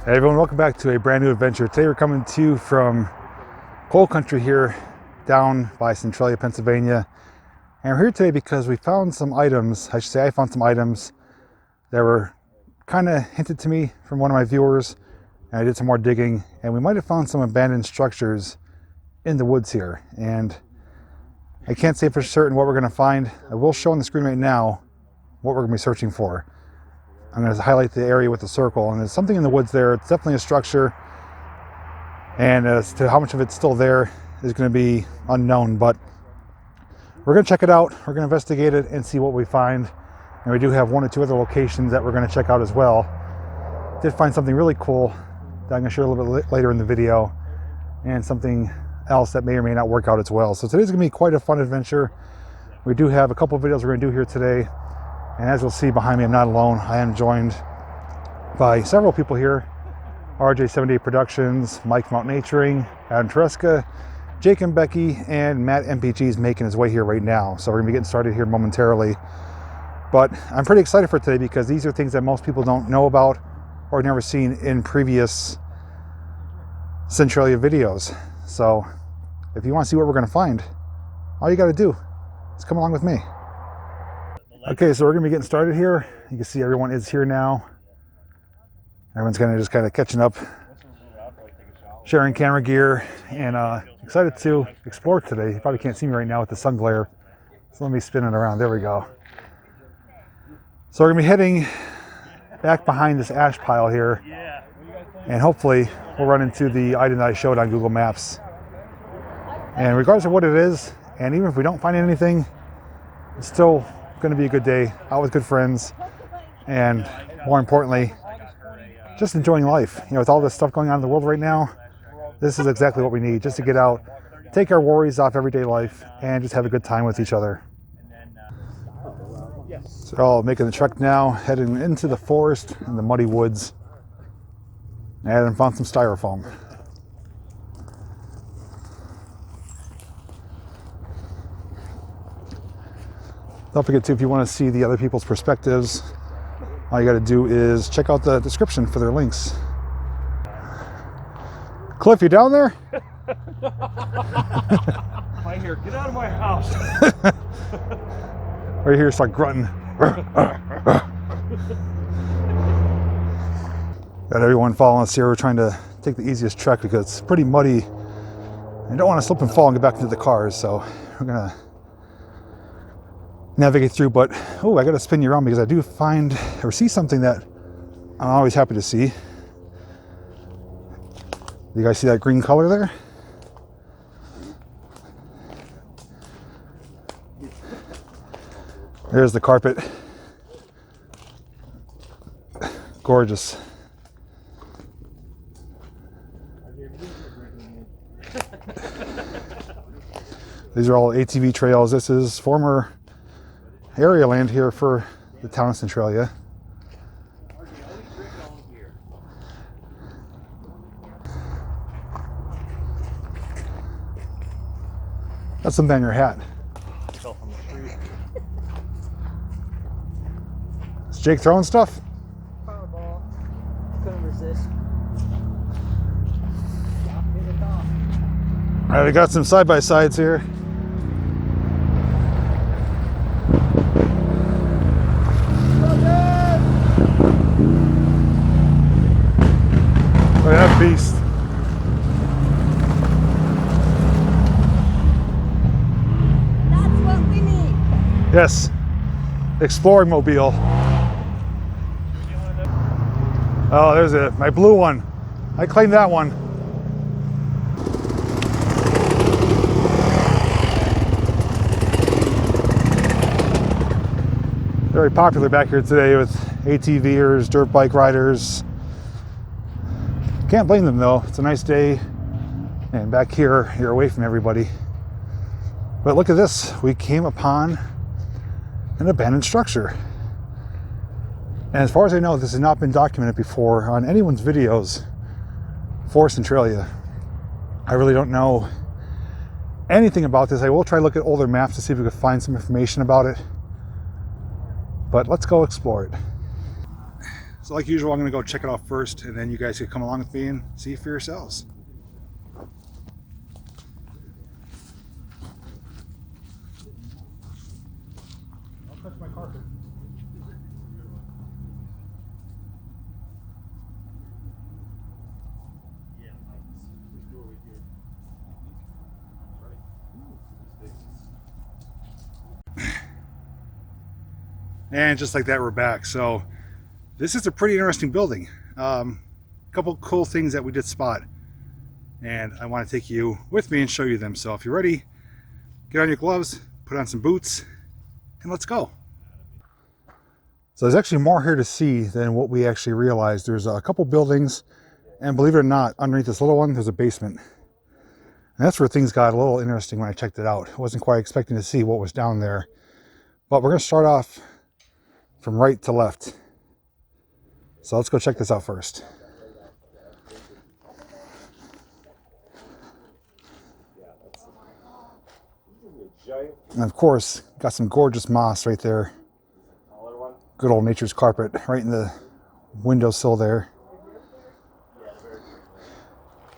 Hey everyone, welcome back to a brand new adventure. Today we're coming to you from coal country here down by Centralia, Pennsylvania. And we're here today because we found some items, I should say I found some items that were kind of hinted to me from one of my viewers. And I did some more digging and we might have found some abandoned structures in the woods here. And I can't say for certain what we're going to find. I will show on the screen right now what we're going to be searching for. I'm going to highlight the area with the circle, and there's something in the woods there. It's definitely a structure, and as to how much of it's still there is going to be unknown, but we're going to check it out. We're going to investigate it and see what we find. And we do have one or two other locations that we're going to check out as well. Did find something really cool that I'm going to share a little bit later in the video, and something else that may or may not work out as well. So today's going to be quite a fun adventure. We do have a couple of videos we're going to do here today. And as you'll see behind me, I'm not alone. I am joined by several people here. RJ78 Productions, Mike Mount Naturing, Adam Tereska, Jake and Becky, and Matt MPG is making his way here right now. So we're gonna be getting started here momentarily. But I'm pretty excited for today because these are things that most people don't know about or never seen in previous Centralia videos. So if you want to see what we're gonna find, all you gotta do is come along with me. Okay, so we're gonna be getting started here. You can see everyone is here now. Everyone's just kind of catching up, sharing camera gear, and excited to explore today. You probably can't see me right now with the sun glare, so let me spin it around. There we go. So we're gonna be heading back behind this ash pile here, and hopefully we'll run into the item that I showed on Google Maps. And regardless of what it is, and even if we don't find anything, it's still going to be a good day out with good friends, and more importantly, just enjoying life. You know, with all this stuff going on in the world right now, this is exactly what we need, just to get out, take our worries off everyday life, and just have a good time with each other. So we're all making the trek now, heading into the forest and the muddy woods, and found some styrofoam. Don't forget to, if you want to see the other people's perspectives, all you got to do is check out the description for their links. Cliff, you down there? Right here, get out of my house. Right here, start grunting. Got everyone following us here. We're trying to take the easiest trek because it's pretty muddy. I don't want to slip and fall and get back into the cars, so we're gonna navigate through. But oh, I gotta spin you around because I do find or see something that I'm always happy to see. You guys see that green color there? There's the carpet. Gorgeous. These are all ATV trails. This is former area land here for the town of Centralia. That's something on your hat. Is Jake throwing stuff? Fireball. Couldn't resist. All right, we got some side-by-sides here. Look at that beast. That's what we need. Yes, exploring mobile. Oh, there's it, my blue one. I claimed that one. Very popular back here today with ATVers, dirt bike riders. Can't blame them though, it's a nice day. And back here, you're away from everybody. But look at this, we came upon an abandoned structure. And as far as I know, this has not been documented before on anyone's videos for Centralia. I really don't know anything about this. I will try to look at older maps to see if we can find some information about it. But let's go explore it. So like usual, I'm gonna go check it out first, and then you guys can come along with me and see for yourselves. Don't touch my carpet. And just like that, we're back. So this is a pretty interesting building. A couple cool things that we did spot, and I want to take you with me and show you them. So if you're ready, get on your gloves, put on some boots, and let's go. So there's actually more here to see than what we actually realized. There's a couple buildings, and believe it or not, underneath this little one, there's a basement. And that's where things got a little interesting when I checked it out. I wasn't quite expecting to see what was down there. But we're going to start off from right to left. So let's go check this out first. And of course, got some gorgeous moss right there. Good old nature's carpet right in the windowsill there.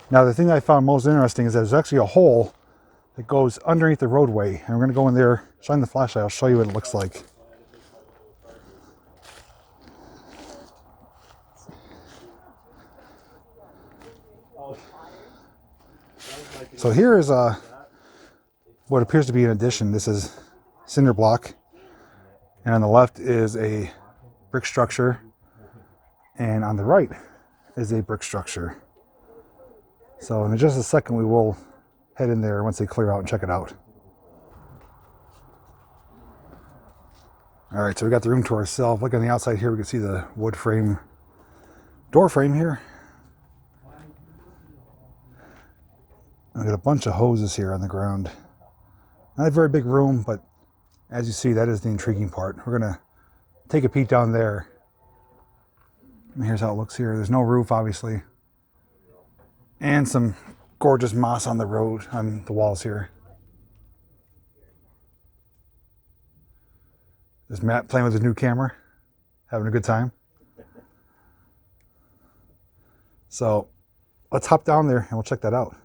Now the thing that I found most interesting is that there's actually a hole that goes underneath the roadway. And we're going to go in there, shine the flashlight, I'll show you what it looks like. So here is what appears to be an addition. This is cinder block, and on the left is a brick structure, and on the right is a brick structure. So in just a second we will head in there once they clear out and check it out. All right, so we got the room to ourselves. Look on the outside here, we can see the wood frame, door frame here. I got a bunch of hoses here on the ground. Not a very big room, but as you see, that is the intriguing part. We're gonna take a peek down there. And here's how it looks here. There's no roof, obviously. And some gorgeous moss on the road, on the walls here. There's Matt playing with his new camera, having a good time. So let's hop down there and we'll check that out.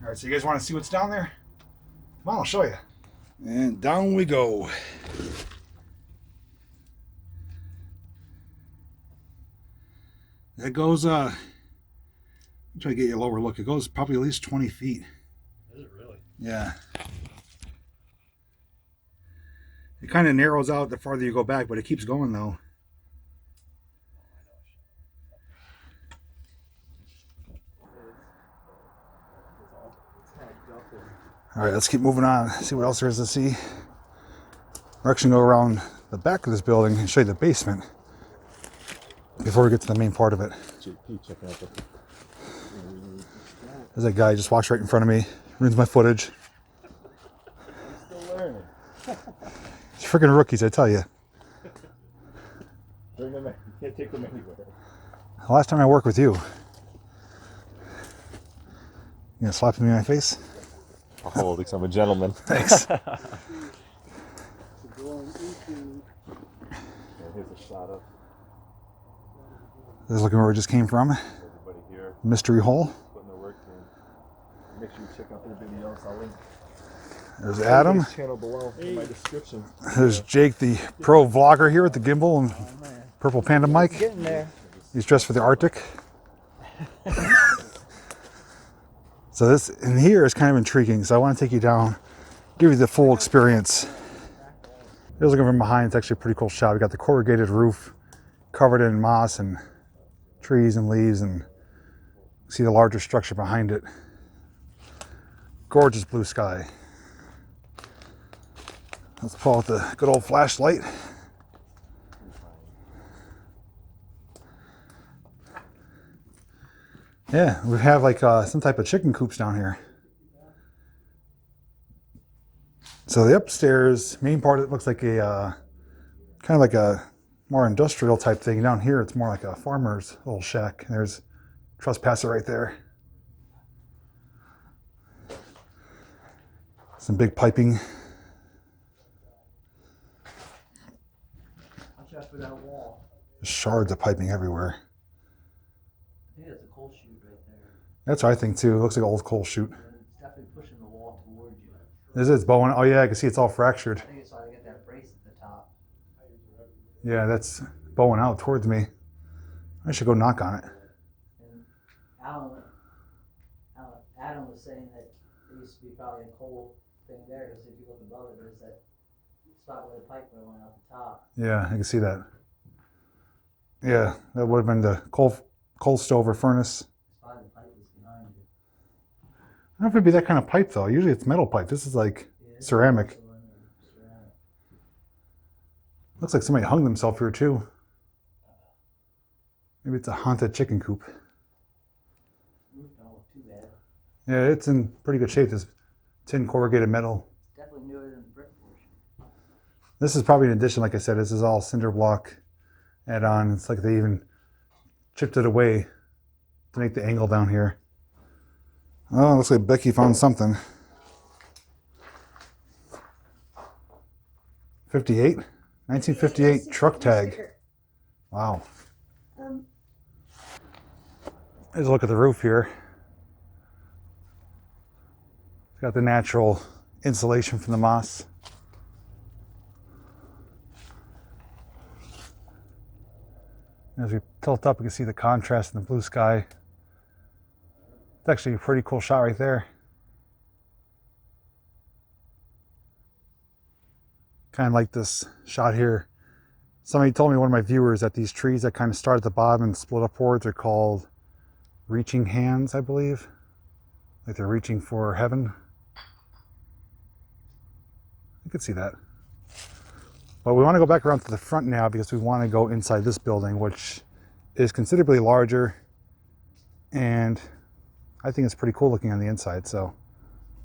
All right, so you guys want to see what's down there? Come on, I'll show you. And down we go. That goes, I'm trying to get you a lower look. It goes probably at least 20 feet. Is it really? Yeah. It kind of narrows out the farther you go back, but it keeps going though. All right, let's keep moving on. See what else there is to see. We're actually going to go around the back of this building and show you the basement before we get to the main part of it. There's that guy just walks right in front of me, ruins my footage. Still learning. It's freaking rookies, I tell you. Bring them in. You can't take them anywhere. The last time I worked with you, you gonna slap me in my face? Oh, looks I'm a gentleman. Thanks. Here's a shot of This is looking where we just came from. everybody here Mystery hole. putting their work in. Make sure you check out their videos. I'll link There's Adam. his channel below in my description. There's Jake, the pro vlogger here with the gimbal and purple panda mic. Getting there. He's dressed for the Arctic. So this in here is kind of intriguing. So I want to take you down, give you the full experience. Here's looking from behind. It's actually a pretty cool shot. We got the corrugated roof covered in moss and trees and leaves, and see the larger structure behind it. Gorgeous blue sky. Let's pull out the good old flashlight. Yeah, we have like some type of chicken coops down here. So the upstairs main part, it looks like a kind of like a more industrial type thing. Down here, it's more like a farmer's little shack. There's trespasser right there. Some big piping. Watch out for that wall. Shards of piping everywhere. I think that's a coal chute right there. That's what I think too. It looks like an old coal chute. And it's definitely pushing the wall towards you. This is bowing. Oh yeah, I can see it's all fractured. I think it's why they get that brace at the top. Yeah, that's bowing out towards me. I should go knock on it. And Adam was saying that there used to be probably a coal thing there, because if you look above it, there's that spot where the pipe went out the top. Yeah, I can see that. Yeah, that would have been the coal stove or furnace. Spot the pipe is behind you. I don't know if it'd be that kind of pipe though. Usually it's metal pipe. This is like Yeah, ceramic. ceramic. Looks like somebody hung themselves here too. Maybe it's a haunted chicken coop. Roof don't look too bad. Yeah, it's in pretty good shape. This tin corrugated metal. Definitely newer than the brick portion. This is probably an addition, like I said. This is all cinder block add-on. It's like they even chipped it away to make the angle down here. Oh, looks like Becky found something. 58? 1958 truck tag. Wow. Here's a look at the roof here. It's got the natural insulation from the moss. As we tilt up, we can see the contrast in the blue sky. It's actually a pretty cool shot right there. Kind of like this shot here. Somebody told me, one of my viewers, that these trees that kind of start at the bottom and split upwards are called reaching hands, I believe. Like they're reaching for heaven. You could see that. But we want to go back around to the front now because we want to go inside this building, which is considerably larger. And I think it's pretty cool looking on the inside. So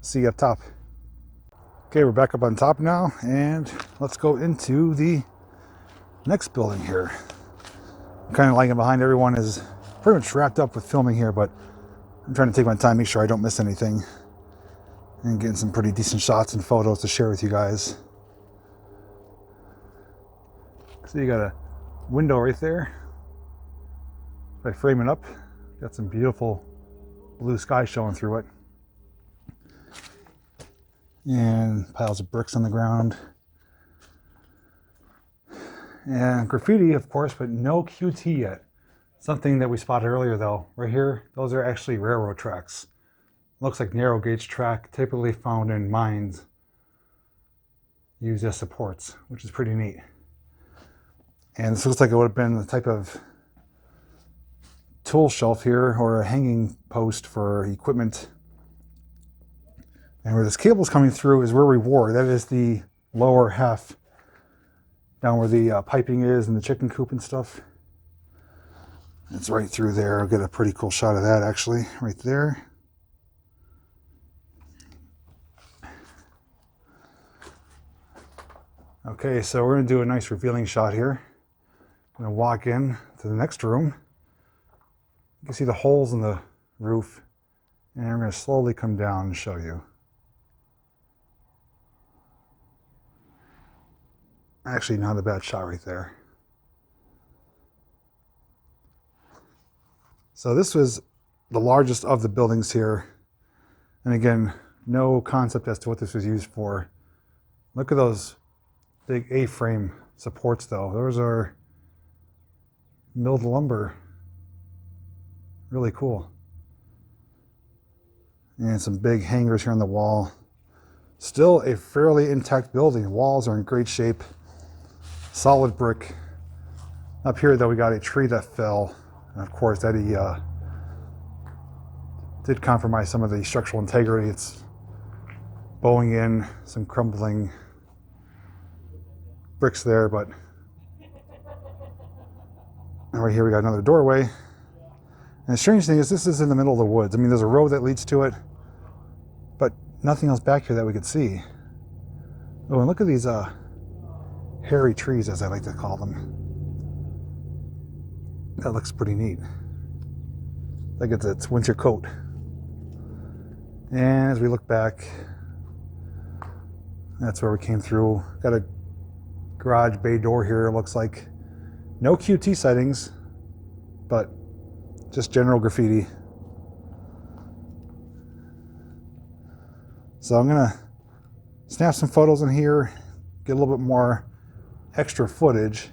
see you up top. Okay, we're back up on top now, and let's go into the next building here. I'm kind of lagging behind. Everyone is pretty much wrapped up with filming here, but I'm trying to take my time, make sure I don't miss anything, and getting some pretty decent shots and photos to share with you guys. So you got a window right there. If I frame it up, got some beautiful blue sky showing through it. And piles of bricks on the ground. And graffiti, of course, but no QT yet. Something that we spotted earlier though, right here, those are actually railroad tracks. Looks like narrow gauge track, typically found in mines, used as supports, which is pretty neat. And this looks like it would have been the type of tool shelf here, or a hanging post for equipment. And where this cable is coming through is where we were. That is the lower half, down where the piping is and the chicken coop and stuff. It's right through there. I'll get a pretty cool shot of that actually, right there. Okay, so we're gonna do a nice revealing shot here. I'm gonna walk in to the next room. You can see the holes in the roof, and I'm gonna slowly come down and show you. Actually, not a bad shot right there. So this was the largest of the buildings here. And again, no concept as to what this was used for. Look at those big A-frame supports though. Those are milled lumber. Really cool. And some big hangers here on the wall. Still a fairly intact building. Walls are in great shape. Solid brick. Up here though, we got a tree that fell. And of course that did compromise some of the structural integrity. It's bowing in, some crumbling bricks there, but and right here we got another doorway. And the strange thing is this is in the middle of the woods. I mean, there's a road that leads to it, but nothing else back here that we could see. Oh, and look at these hairy trees, as I like to call them. That looks pretty neat. Like it's its winter coat. And as we look back, That's where we came through. Got a garage bay door here, it looks like. No QT sightings, but just general graffiti. So I'm gonna snap some photos in here, get a little bit more extra footage,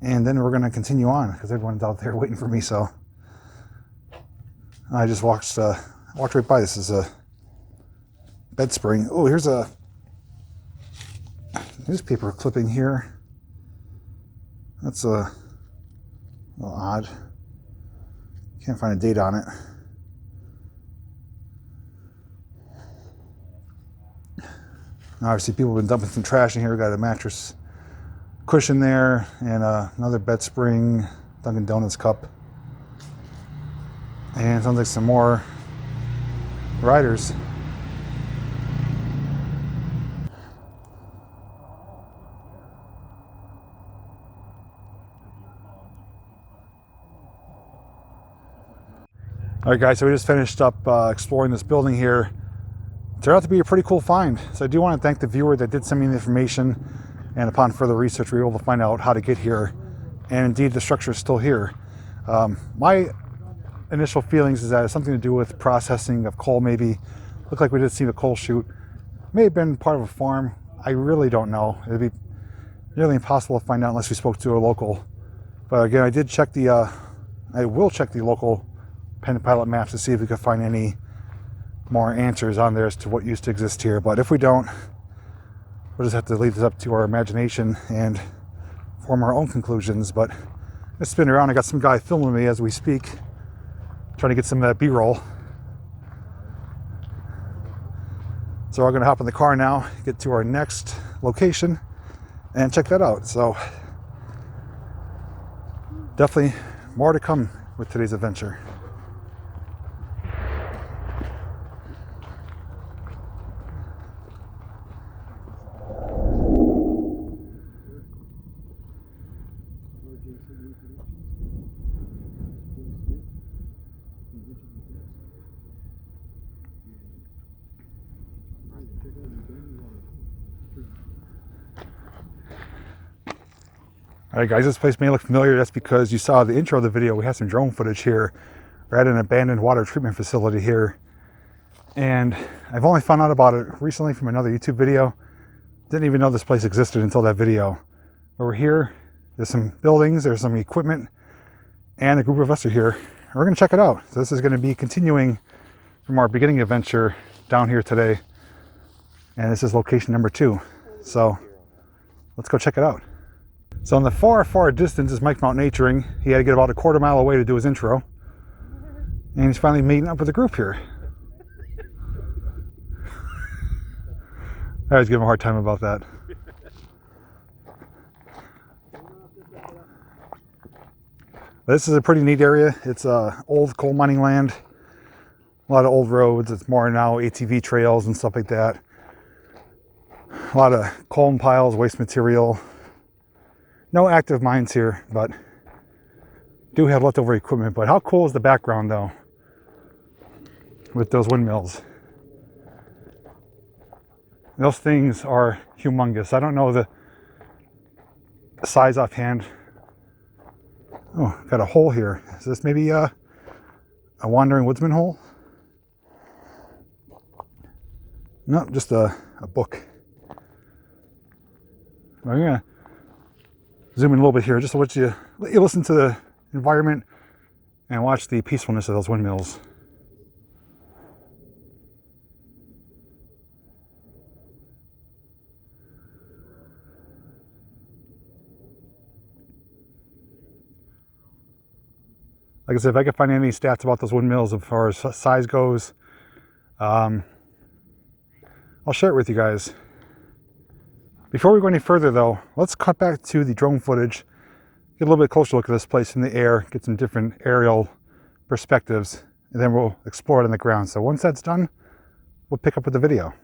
and then we're gonna continue on because everyone's out there waiting for me. So I just walked right by. This is a bed spring. Oh, here's a newspaper clipping here. That's a little odd. Can't find a date on it. Obviously, people have been dumping some trash in here. We got a mattress cushion there, and another bed spring, Dunkin' Donuts cup, and sounds like some more riders. All right, guys, so we just finished up exploring this building here. It turned out to be a pretty cool find. So I do want to thank the viewer that did send me the information, and upon further research, we were able to find out how to get here. And indeed, the structure is still here. My initial feelings is that it's something to do with processing of coal, maybe. Looked like we did see the coal chute. May have been part of a farm. I really don't know. It'd be nearly impossible to find out unless we spoke to a local. But again, I will check the local Pen Pilot maps to see if we could find any more answers on there as to what used to exist here. But if we don't, we'll just have to leave this up to our imagination and form our own conclusions. But let's spin around. I got some guy filming me as we speak, trying to get some of that B-roll. So we're going to hop in the car now, get to our next location, and check that out. So definitely more to come with today's adventure. All right, guys, this place may look familiar. That's because you saw the intro of the video. We had some drone footage here. We're at an abandoned water treatment facility here. And I've only found out about it recently from another YouTube video. Didn't even know this place existed until that video. But we're here. There's some buildings, there's some equipment, and a group of us are here. We're gonna check it out. So this is gonna be continuing from our beginning adventure down here today. And this is location number 2. So let's go check it out. So in the far, far distance is Mike Mount Naturing. He had to get about a quarter mile away to do his intro. And he's finally meeting up with the group here. I always give him a hard time about that. This is a pretty neat area. It's old coal mining land. A lot of old roads. It's more now ATV trails and stuff like that. A lot of coal piles, waste material. No active mines here, but do have leftover equipment. But how cool is the background though with those windmills? Those things are humongous. I don't know the size offhand. Oh, got a hole here. Is this maybe a wandering woodsman hole? No, just a book. I'm gonna zoom in a little bit here just to let you listen to the environment and watch the peacefulness of those windmills. Like I said, if I can find any stats about those windmills as far as size goes, I'll share it with you guys. Before we go any further though, let's cut back to the drone footage, get a little bit closer look at this place in the air, get some different aerial perspectives, and then we'll explore it on the ground. So once that's done, we'll pick up with the video.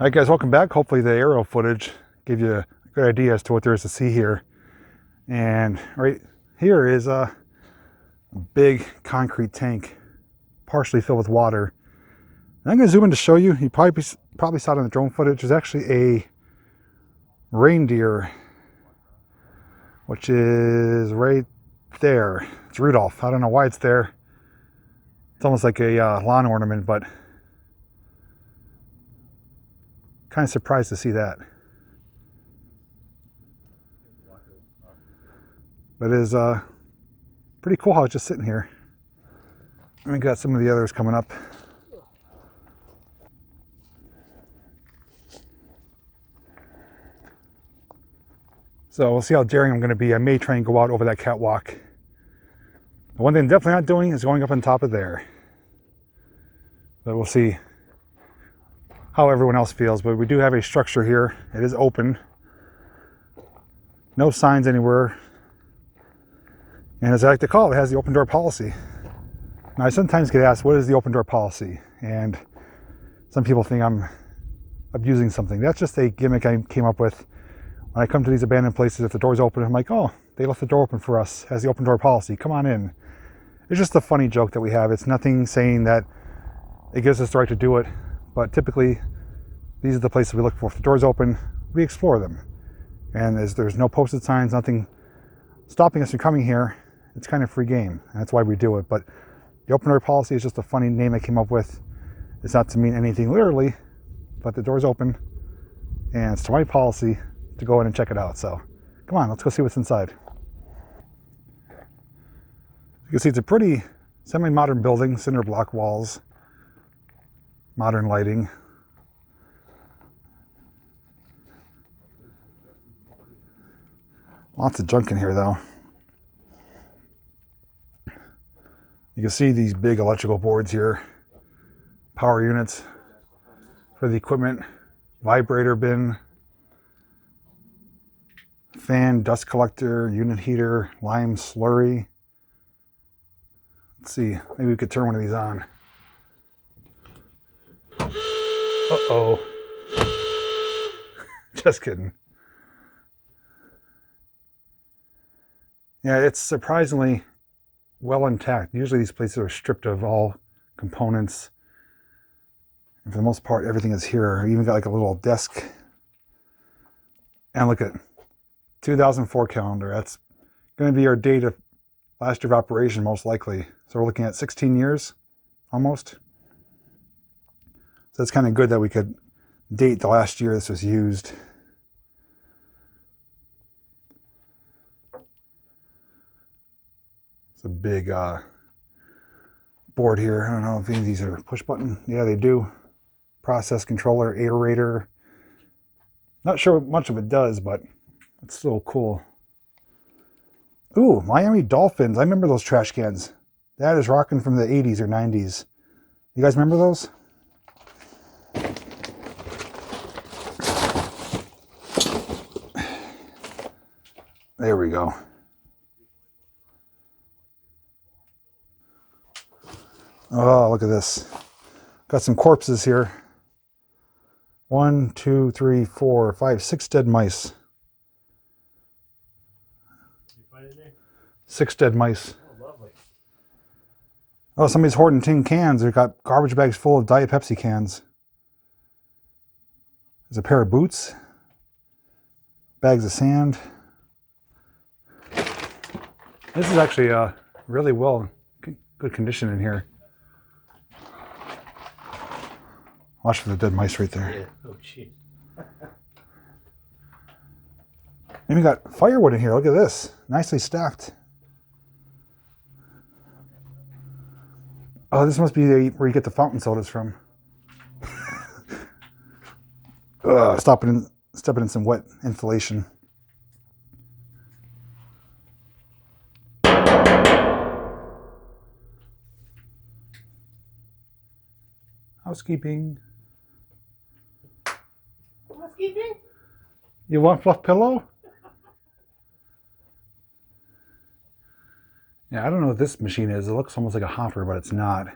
All right, guys, welcome back. Hopefully the aerial footage gave you a good idea as to what there is to see here. And right here is a big concrete tank, partially filled with water. And I'm going to zoom in to show you. You probably saw it in the drone footage. There's actually a reindeer, which is right there. It's Rudolph. I don't know why it's there. It's almost like a lawn ornament, but kind of surprised to see that. But it is pretty cool how it's just sitting here. And we got some of the others coming up. So we'll see how daring I'm going to be. I may try and go out over that catwalk. The one thing I'm definitely not doing is going up on top of there. But we'll see how everyone else feels. But we do have a structure here. It is open. No signs anywhere. And as I like to call it, it has the open door policy. Now I sometimes get asked, what is the open door policy? And some people think I'm abusing something. That's just a gimmick I came up with. When I come to these abandoned places, if the door's open, I'm like, oh, they left the door open for us. It has the open door policy. Come on in. It's just a funny joke that we have. It's nothing saying that it gives us the right to do it. But typically, these are the places we look for. If the door's open, we explore them. And as there's no posted signs, nothing stopping us from coming here, it's kind of free game. And that's why we do it. But the open door policy is just a funny name I came up with. It's not to mean anything literally, but the door's open. And it's to my policy to go in and check it out. So come on, let's go see what's inside. You can see it's a pretty semi-modern building, cinder block walls, modern lighting. Lots of junk in here though. You can see these big electrical boards here, power units for the equipment, vibrator bin, fan, dust collector, unit heater, lime slurry. Let's see, maybe we could turn one of these on. Uh-oh. Just kidding. Yeah, it's surprisingly well intact. Usually these places are stripped of all components. And for the most part, everything is here. We even got like a little desk. And look at 2004 calendar. That's going to be our date of last year of operation, most likely. So we're looking at 16 years, almost. So it's kind of good that we could date the last year this was used. It's a big board here. I don't know if any of these are push button. Yeah, they do. Process controller, aerator. Not sure what much of it does, but it's still cool. Ooh, Miami Dolphins. I remember those trash cans. That is rocking from the 80s or 90s. You guys remember those? There we go. Oh, look at this. Got some corpses here. 1, 2, 3, 4, 5, 6 dead mice. 6 dead mice. Oh, lovely. Oh, somebody's hoarding tin cans. They've got garbage bags full of Diet Pepsi cans. There's a pair of boots. Bags of sand. This is actually really good condition in here. Watch for the dead mice right there. Yeah. Oh, jeez. And we got firewood in here. Look at this. Nicely stacked. Oh, this must be where you get the fountain sodas from. Stepping in some wet insulation. Housekeeping. Housekeeping? You want fluff pillow? Yeah, I don't know what this machine is. It looks almost like a hopper, but it's not.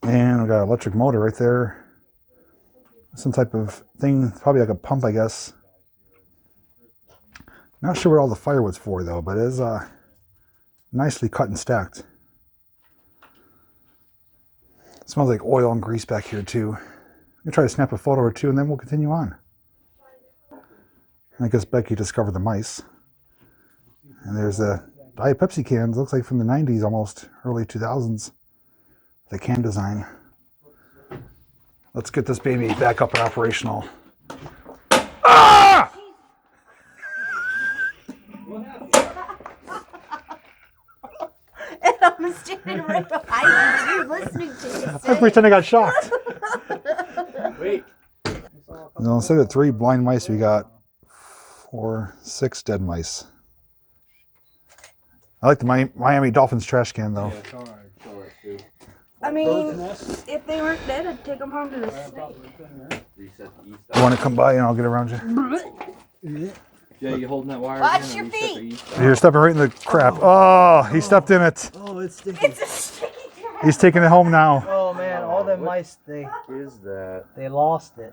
And we got an electric motor right there. Some type of thing, probably like a pump, I guess. Not sure what all the firewood's for though, but it is nicely cut and stacked. It smells like oil and grease back here too. I'm gonna try to snap a photo or two and then we'll continue on. I guess Becky discovered the mice. And there's the Diet Pepsi cans, looks like from the 90s almost, early 2000s. The can design. Let's get this baby back up and operational. Ah! And I'm standing right behind you, listening to you. I pretend I got shocked. Wait. No, instead of 3 blind mice, we got 4, 6 dead mice. I like the Miami Dolphins trash can though. Yeah, it's all right. It's all right, too. I mean, if they weren't dead, I'd take them home to the state. Reset the east. You want to come by and I'll get around you? Jay, you holding that wire? Watch again, your or reset feet. the east? You're stepping right in the crap. Oh, he stepped in it. Oh, it's sticky. It's a sticky trap. He's taking it home now. Oh man, all them mice, they Is that? lost it.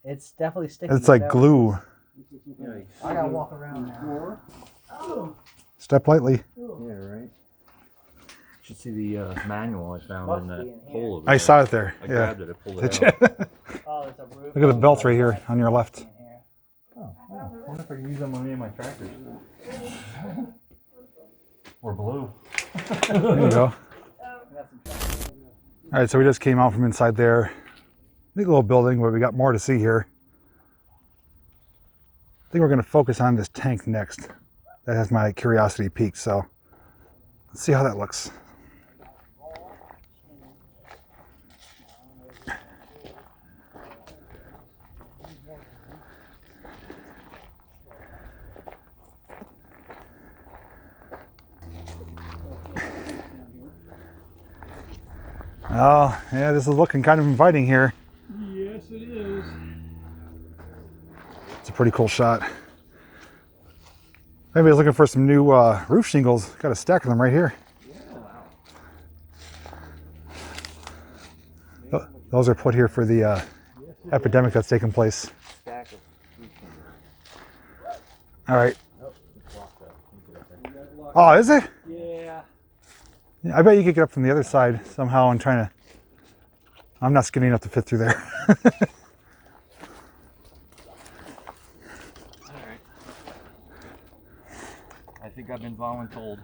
It's definitely sticky. It's like glue. I gotta walk around now. Step lightly. Yeah, right. You should see the manual I found in that hole over I there. saw it there. I Yeah. grabbed it. I pulled Did it you? out. Oh, it's a roof. Look at the belts right here on your left. Oh, I wonder if I can use them on any of my tractors. Or blue. There you go. All right, so we just came out from inside there. Neat little building, but we got more to see here. I think we're going to focus on this tank next. That has my curiosity peaked, so let's see how that looks. Oh, yeah, this is looking kind of inviting here. Yes, it is. It's a pretty cool shot. If anybody's looking for some new roof shingles, got a stack of them right here. Those are put here for the epidemic that's taking place. All right. Oh, is it? Yeah. Yeah, I bet you could get up from the other side somehow and trying to. I'm not skinny enough to fit through there. Alright. I think I've been voluntold.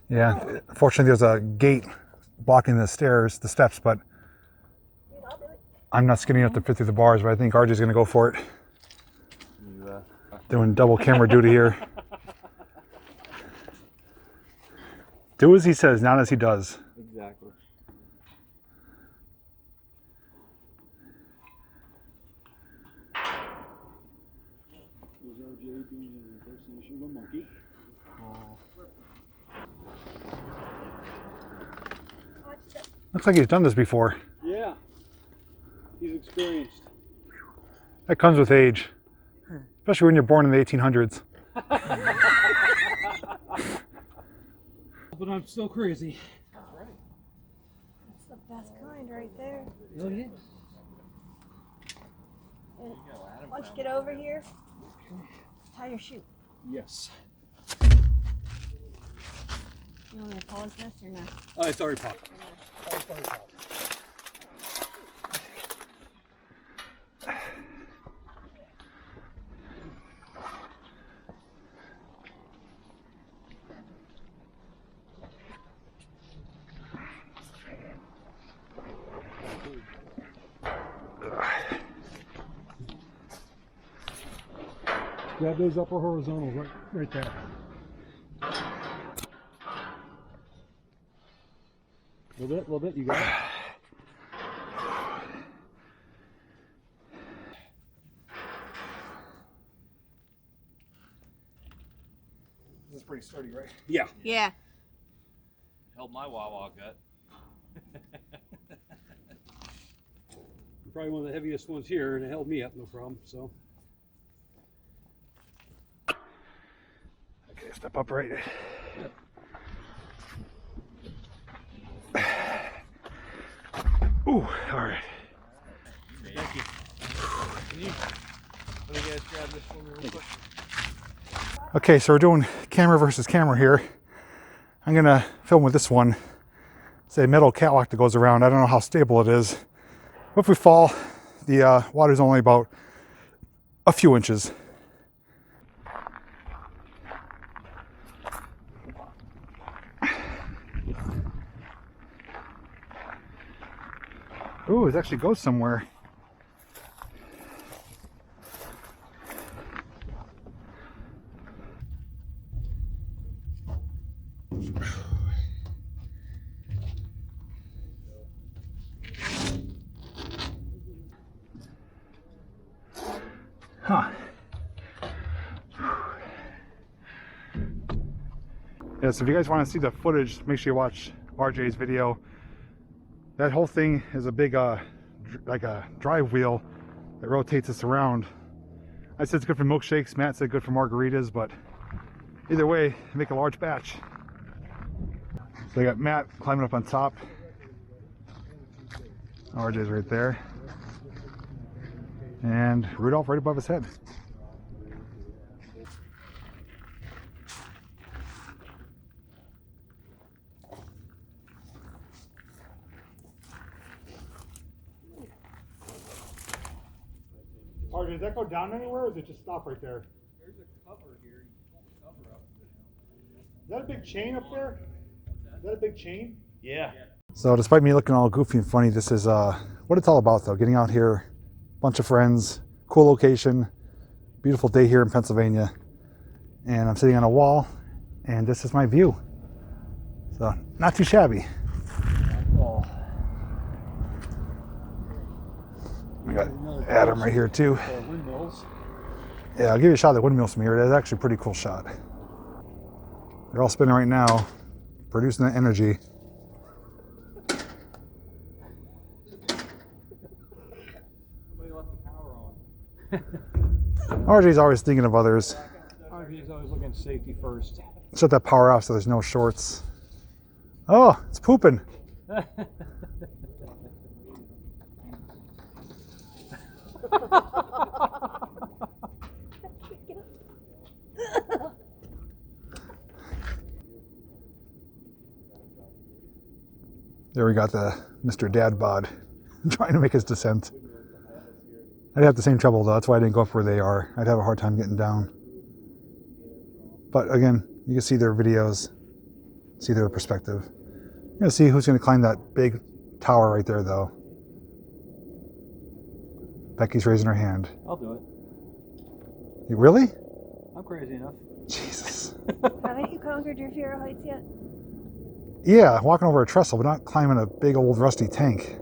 Yeah, fortunately there's a gate blocking the steps, but I'm not skinny enough to fit through the bars, but I think RJ's gonna go for it. Doing double camera duty here. Do as he says, not as he does. Exactly. Looks like he's done this before. Yeah, he's experienced. That comes with age, especially when you're born in the 1800s. but I'm still crazy. That's the best kind right there. Oh, yeah. And once you get over here, tie your shoe. Yes. You want me to pause this or not? Oh, it's already popped. Grab those upper horizontals right there. A little bit, you got it. This is pretty sturdy, right? Yeah. Yeah. Held my Wawa gut. Probably one of the heaviest ones here, and it held me up no problem, so. Okay, step upright. Ooh, all right. Thank you. Can you, let me guys grab this for me real quick. Okay, so we're doing camera versus camera here. I'm gonna film with this one. It's a metal catwalk that goes around. I don't know how stable it is. But if we fall, the water's only about a few inches. Ooh, it actually goes somewhere. Huh. Yeah, so if you guys want to see the footage, make sure you watch RJ's video. That whole thing is a big, like a drive wheel that rotates us around. I said it's good for milkshakes, Matt said good for margaritas, but either way, make a large batch. So I got Matt climbing up on top. RJ's right there. And Rudolph right above his head. RJ, does that go down anywhere, or does it just stop right there? There's a cover here. You pull the cover up. Is that a big chain up there? Is that a big chain? Yeah. So despite me looking all goofy and funny, this is what it's all about though. Getting out here, bunch of friends, cool location, beautiful day here in Pennsylvania. And I'm sitting on a wall and this is my view. So not too shabby. Oh. We got Adam right here too. Windmills. Yeah, I'll give you a shot of the windmills from here. That's actually a pretty cool shot. They're all spinning right now, producing that energy. Somebody left the power on. RJ's always thinking of others. RJ's always looking at safety first. Shut that power off so there's no shorts. Oh, it's pooping. There we got the Mr. Dad bod trying to make his descent. I'd have the same trouble though, that's why I didn't go up where they are. I'd have a hard time getting down. But again, you can see their videos, see their perspective. You're gonna see who's gonna climb that big tower right there though. Becky's raising her hand. I'll do it. You really? I'm crazy enough. Jesus. Haven't you conquered your fear of heights yet? Yeah, walking over a trestle, but not climbing a big old rusty tank.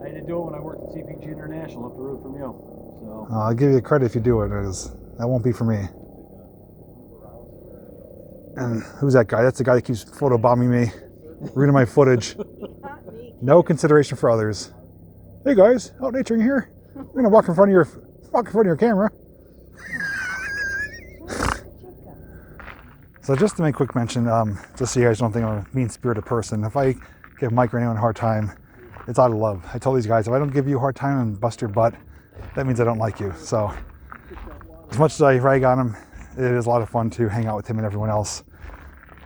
I had to do it when I worked at CPG International up the road from you. So I'll give you credit if you do it, because that won't be for me. And who's that guy? That's the guy that keeps photobombing me, reading my footage. Not me. No consideration for others. Hey guys, out naturing here. We're gonna walk in front of your camera. So just to make a quick mention, just so you guys don't think I'm a mean-spirited person, if I give Mike or anyone a hard time, it's out of love. I told these guys, if I don't give you a hard time and bust your butt, that means I don't like you. So as much as I rag on him, it is a lot of fun to hang out with him and everyone else.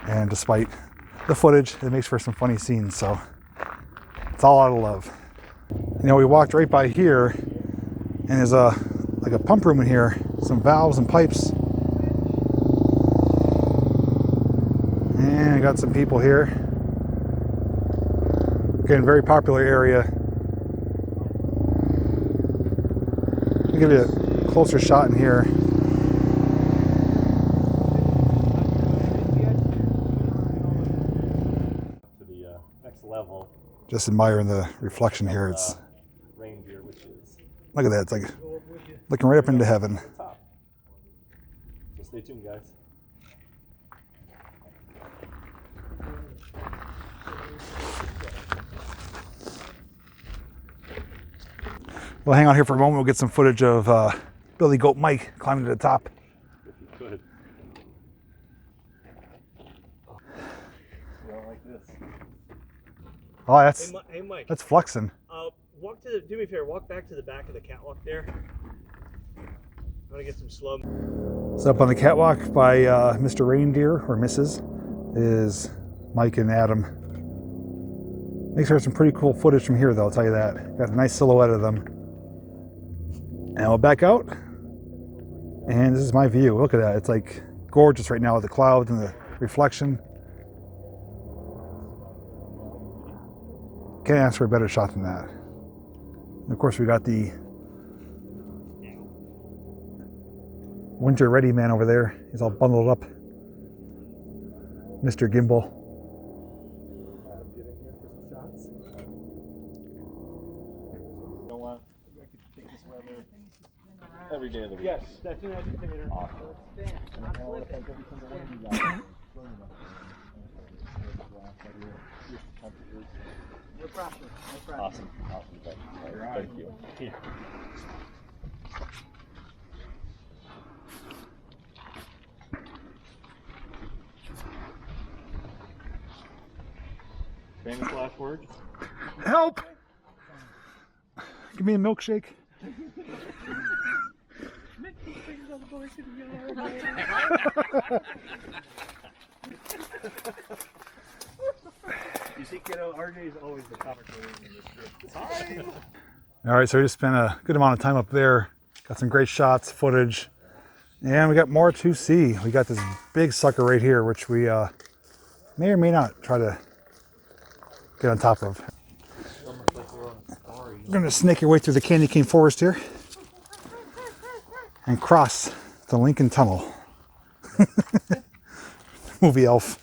And despite the footage, it makes for some funny scenes. So it's all out of love. You know, we walked right by here, and there's like a pump room in here, some valves and pipes. And I got some people here. Again, very popular area. I'll give you a closer shot in here. To the next level. Just admiring the reflection here. It's Reindeer, which is look at that. It's like looking right up into heaven. top. So stay tuned, guys. We'll hang out here for a moment. We'll get some footage of Billy Goat Mike climbing to the top. If you could. You don't like this. Oh, that's Hey, Mike. that's flexing. Do me a favor. Walk back to the back of the catwalk there. I'm gonna get some slow. So up on the catwalk by Mr. Reindeer or Mrs. is Mike and Adam. Makes for some pretty cool footage from here, though. I'll tell you that. Got a nice silhouette of them. And we'll back out. And this is my view. Look at that. It's like gorgeous right now with the clouds and the reflection. Can't ask for a better shot than that. And of course, we got the winter ready man over there. He's all bundled up. Mr. Gimbal. Every day of the week. Yes, that's an educator. Awesome. And I want to thank every single one of you guys. No problem. No problem. Awesome. Thank you. Here. Famous last words? Help! Give me a milkshake. You see, kiddo, RJ is always the comic relief in this group. All right, so we just spent a good amount of time up there. Got some great shots, footage, and we got more to see. We got this big sucker right here, which we may or may not try to get on top of. We're gonna snake your way through the candy cane forest here and cross the Lincoln Tunnel. Movie elf.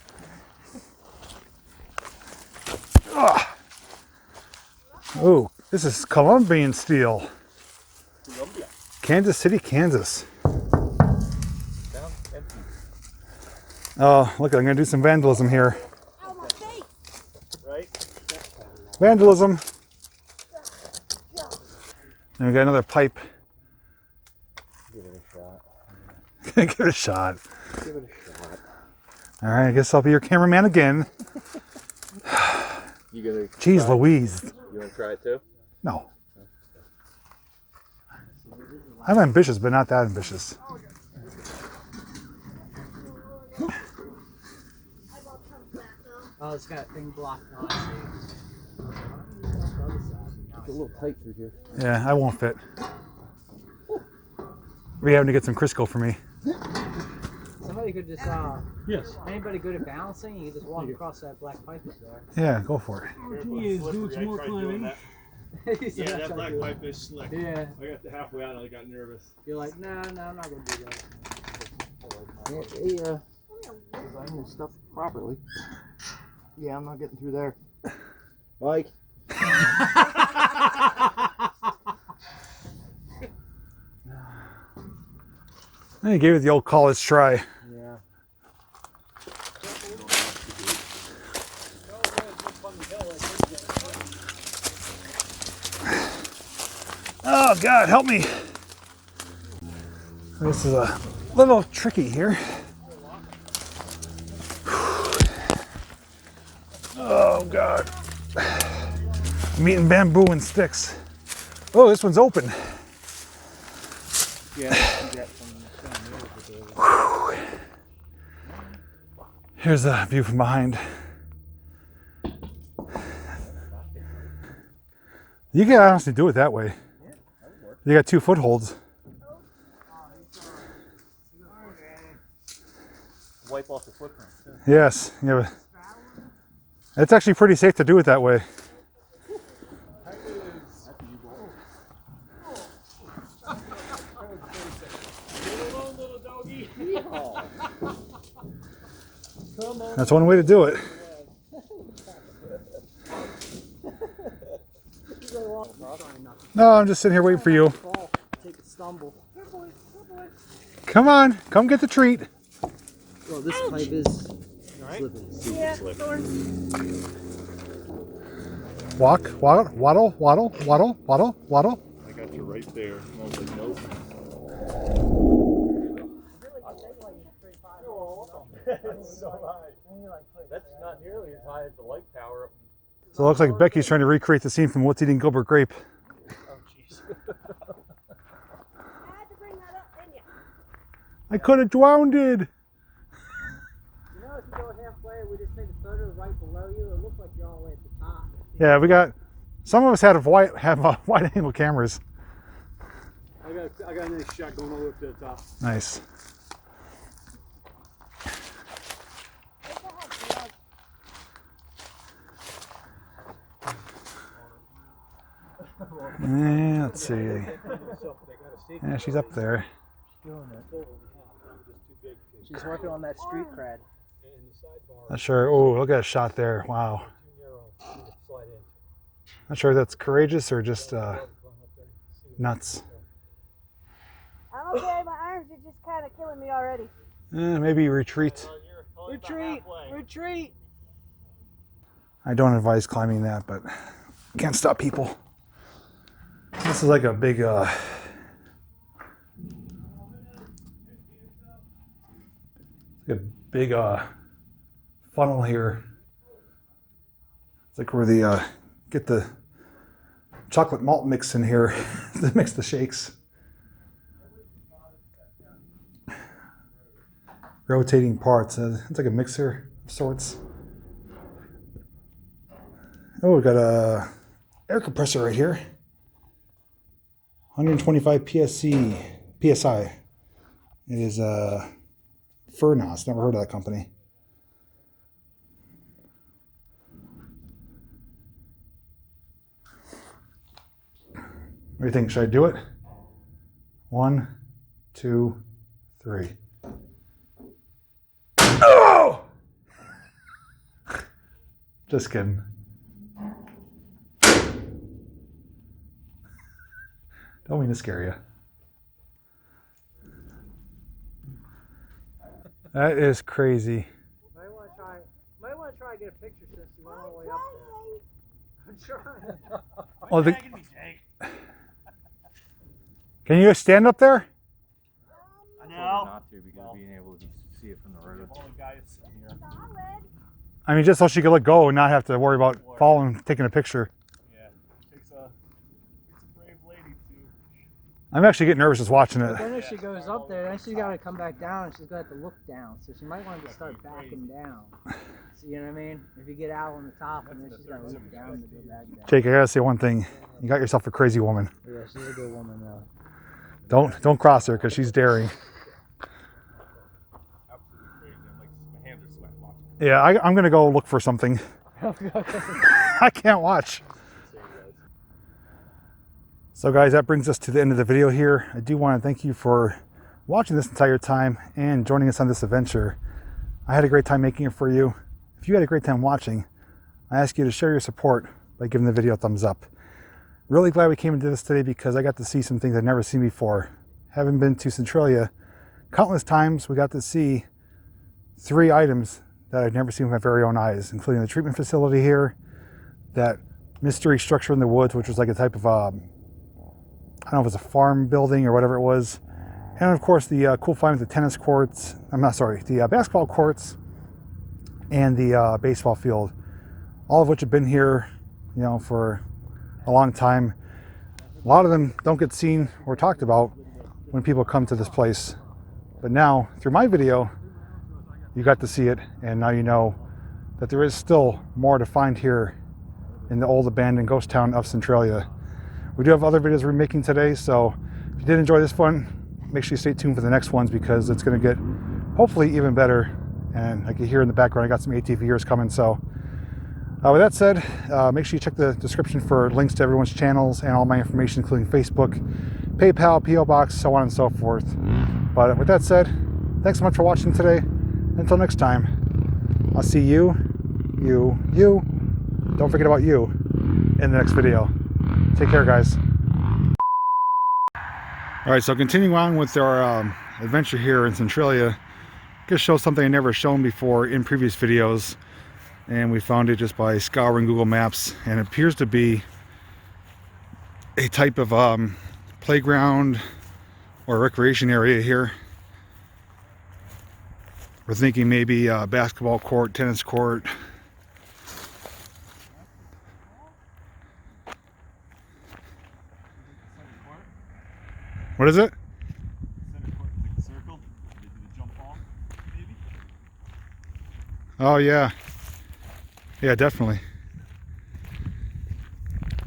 Oh, this is Colombian steel. Colombia. Kansas City, Kansas. Down empty. Oh, look, I'm gonna do some vandalism here. Right? Vandalism. And we got another pipe. Give it a shot. Give it a shot. Give it a shot. All right, I guess I'll be your cameraman again. You gonna Jeez try? Louise. You wanna try it too? No. I'm ambitious, but not that ambitious. Oh, it's got a thing blocked. Oh, I see. It's a little tight through here. Yeah, I won't fit. We're having to get some Crisco for me. Somebody could just, Yes. anybody good at balancing? You could just walk across that black pipe up there. Yeah, go for it. He is doing some more climbing. Yeah, that black pipe is slick. Yeah. I got to halfway out and I got nervous. You're like, no, I'm not going to do that. Design your stuff properly. Yeah, I'm not getting through there. Mike. I gave it the old college try. Yeah. Oh God, help me. This is a little tricky here. Oh God. I'm eating bamboo and sticks. Oh, this one's open. Yeah, you got some. Here's a view from behind. You can honestly do it that way. You got 2 footholds. Wipe off the footprint. Yes. Yeah. It's actually pretty safe to do it that way. That's one way to do it. No, I'm just sitting here waiting for you. Take a stumble. Come on, come get the treat. Well, this pipe is slipping. Yeah, thorns. Walk, waddle, waddle, waddle, waddle, waddle, waddle. I got you right there. I was like, nope. That's not nearly as high as the light tower. So it looks like Becky's trying to recreate the scene from What's Eating Gilbert Grape. Oh, jeez. I had to bring that up, didn't you? I could have drowned it. You know, if you go halfway, we just take a photo right below you. It looks like you're all the way at the top. Yeah, we got. Some of us have wide angle cameras. I got a nice shot going all the way up to the top. Nice. Yeah, let's see. Yeah, she's up there. She's working on that street cred. Not sure. Oh, look at that shot there. Wow. Not sure if that's courageous or just nuts. I'm okay. My arms are just kind of killing me already. Maybe retreat. Retreat! Retreat! I don't advise climbing that, but can't stop people. This is like a big funnel here. It's like where the get the chocolate malt mix in here to mix the shakes. Rotating parts. It's like a mixer of sorts. Oh, we got a air compressor right here. 125 PSI. It is Furnos. Never heard of that company. What do you think? Should I do it? 1, 2, 3. Oh! Just kidding. Don't mean to scare you. That is crazy. Might want to try to get a picture since you went all the way up there. I'm trying. Oh, can you stand up there? No. Not to, because being able to see it from the road. I mean, just so she could let go and not have to worry about falling and taking a picture. Yeah, it's a brave lady too. I'm actually getting nervous just watching it. Then if she goes up there, then she's got to come back down and she's got to look down. So she might want to start backing down. So, you know what I mean? If you get out on the top and then she's got to look down to go back down. Jake, I gotta say one thing. You got yourself a crazy woman. Yeah, she's a good woman though. Don't cross her because she's daring. Yeah, I'm gonna go look for something. I can't watch. So guys, that brings us to the end of the video here. I do want to thank you for watching this entire time and joining us on this adventure. I had a great time making it for you. If you had a great time watching, I ask you to share your support by giving the video a thumbs up. Really glad we came into this today because I got to see some things I've never seen before. Having been to Centralia countless times, we got to see 3 items that I've never seen with my very own eyes, including the treatment facility here, that mystery structure in the woods, which was like a type of, I don't know if it was a farm building or whatever it was. And of course the cool find with the tennis courts, the basketball courts and the baseball field. all of which have been here, you know, for a long time. A lot of them don't get seen or talked about when people come to this place. But now, through my video, you got to see it, and now you know that there is still more to find here in the old abandoned ghost town of Centralia. We do have other videos we're making today, so if you did enjoy this one, make sure you stay tuned for the next ones, because it's going to get hopefully even better. And like you hear in the background, I got some ATVers coming. So with that said, make sure you check the description for links to everyone's channels and all my information, including Facebook, PayPal, PO Box, so on and so forth. But with that said, thanks so much for watching today. Until next time, I'll see you, don't forget about you, in the next video. Take care, guys. All right, so continuing on with our adventure here in Centralia, just show something I never shown before in previous videos, and we found it just by scouring Google Maps, and it appears to be a type of playground or recreation area here. We're thinking maybe a basketball court, tennis court. What is it? Oh yeah. Yeah, definitely.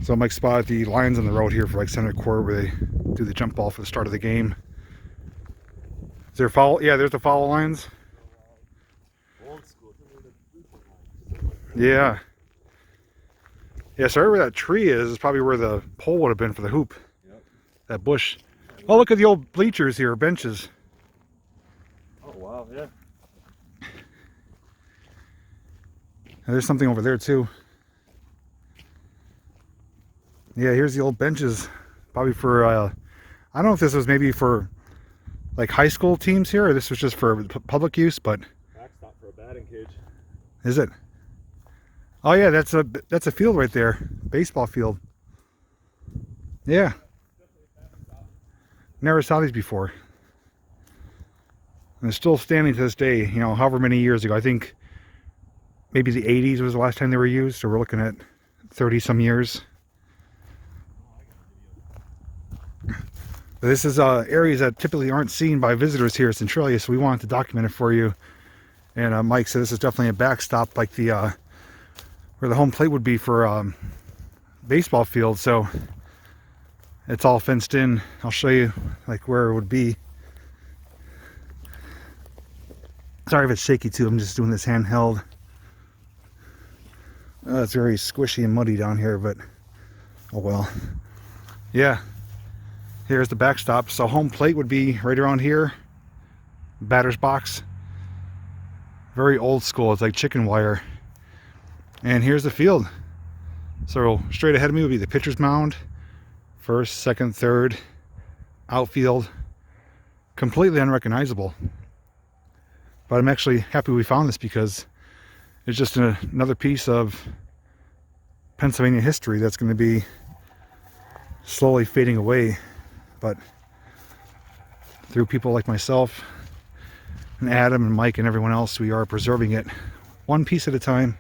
So Mike spotted the lines on the road here for like center court where they do the jump ball for the start of the game. Is there foul? Yeah, there's the foul lines. Yeah. Yeah, so right where that tree is probably where the pole would have been for the hoop. Yep. That bush. Oh, look at the old bleachers here, benches. Oh, wow, yeah. And there's something over there too. Yeah, here's the old benches. Probably for, I don't know if this was maybe for like high school teams here, or this was just for public use, but. Backstop for a batting cage. Is it? Oh yeah, that's a field right there. Baseball field. Yeah. Never saw these before. And it's still standing to this day, you know, however many years ago. I think maybe the 80s was the last time they were used, so we're looking at 30 some years. But this is areas that typically aren't seen by visitors here at Centralia, so we wanted to document it for you. And Mike said this is definitely a backstop, like the where the home plate would be for baseball field. So it's all fenced in. I'll show you like where it would be. Sorry if it's shaky too. I'm just doing this handheld. It's very squishy and muddy down here, but oh well. Yeah. Here's the backstop. So home plate would be right around here. Batter's box. Very old school. It's like chicken wire. And here's the field. So straight ahead of me would be the pitcher's mound. First, second, third, outfield. Completely unrecognizable. But I'm actually happy we found this, because it's just another piece of Pennsylvania history that's going to be slowly fading away. But through people like myself and Adam and Mike and everyone else, we are preserving it one piece at a time.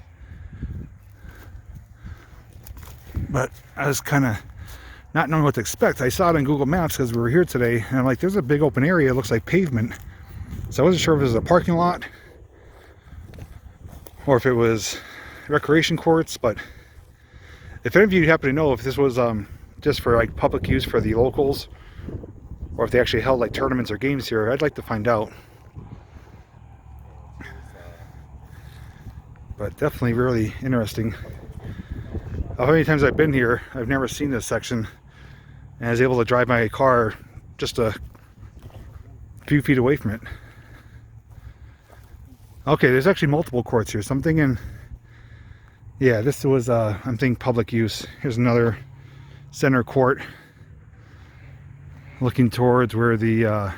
But I was kind of not knowing what to expect. I saw it on Google Maps because we were here today, and I'm like, there's a big open area. It looks like pavement. So I wasn't sure if it was a parking lot or if it was recreation courts. But if any of you happen to know if this was just for like public use for the locals, or if they actually held like tournaments or games here, I'd like to find out. But definitely really interesting. How many times I've been here, I've never seen this section, and I was able to drive my car just a few feet away from it. Okay, there's actually multiple courts here. So I'm thinking, yeah, this was, I'm thinking public use. Here's another center court looking towards where the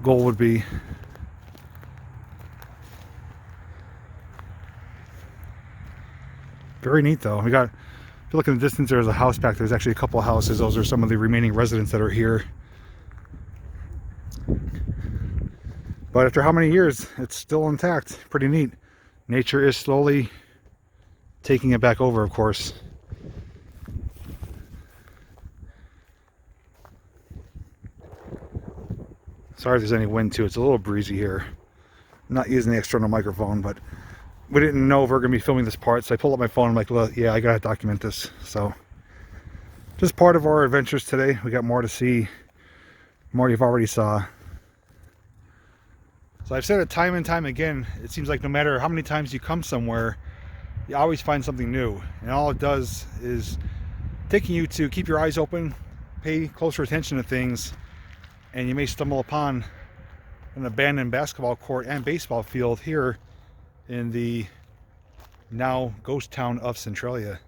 goal would be. Very neat though. We got, if you look in the distance, there's a house back there. There's actually a couple of houses. Those are some of the remaining residents that are here. But after how many years, it's still intact. Pretty neat. nature is slowly taking it back over, of course. Sorry if there's any wind too. It's a little breezy here. I'm not using the external microphone, but we didn't know if we were going to be filming this part, so I pulled up my phone. I'm like, well, yeah, I gotta document this. So just part of our adventures today. We got more to see, more you've already saw. So I've said it time and time again, it seems like no matter how many times you come somewhere, you always find something new. And all it does is taking you to keep your eyes open, pay closer attention to things, and you may stumble upon an abandoned basketball court and baseball field here in the now ghost town of Centralia.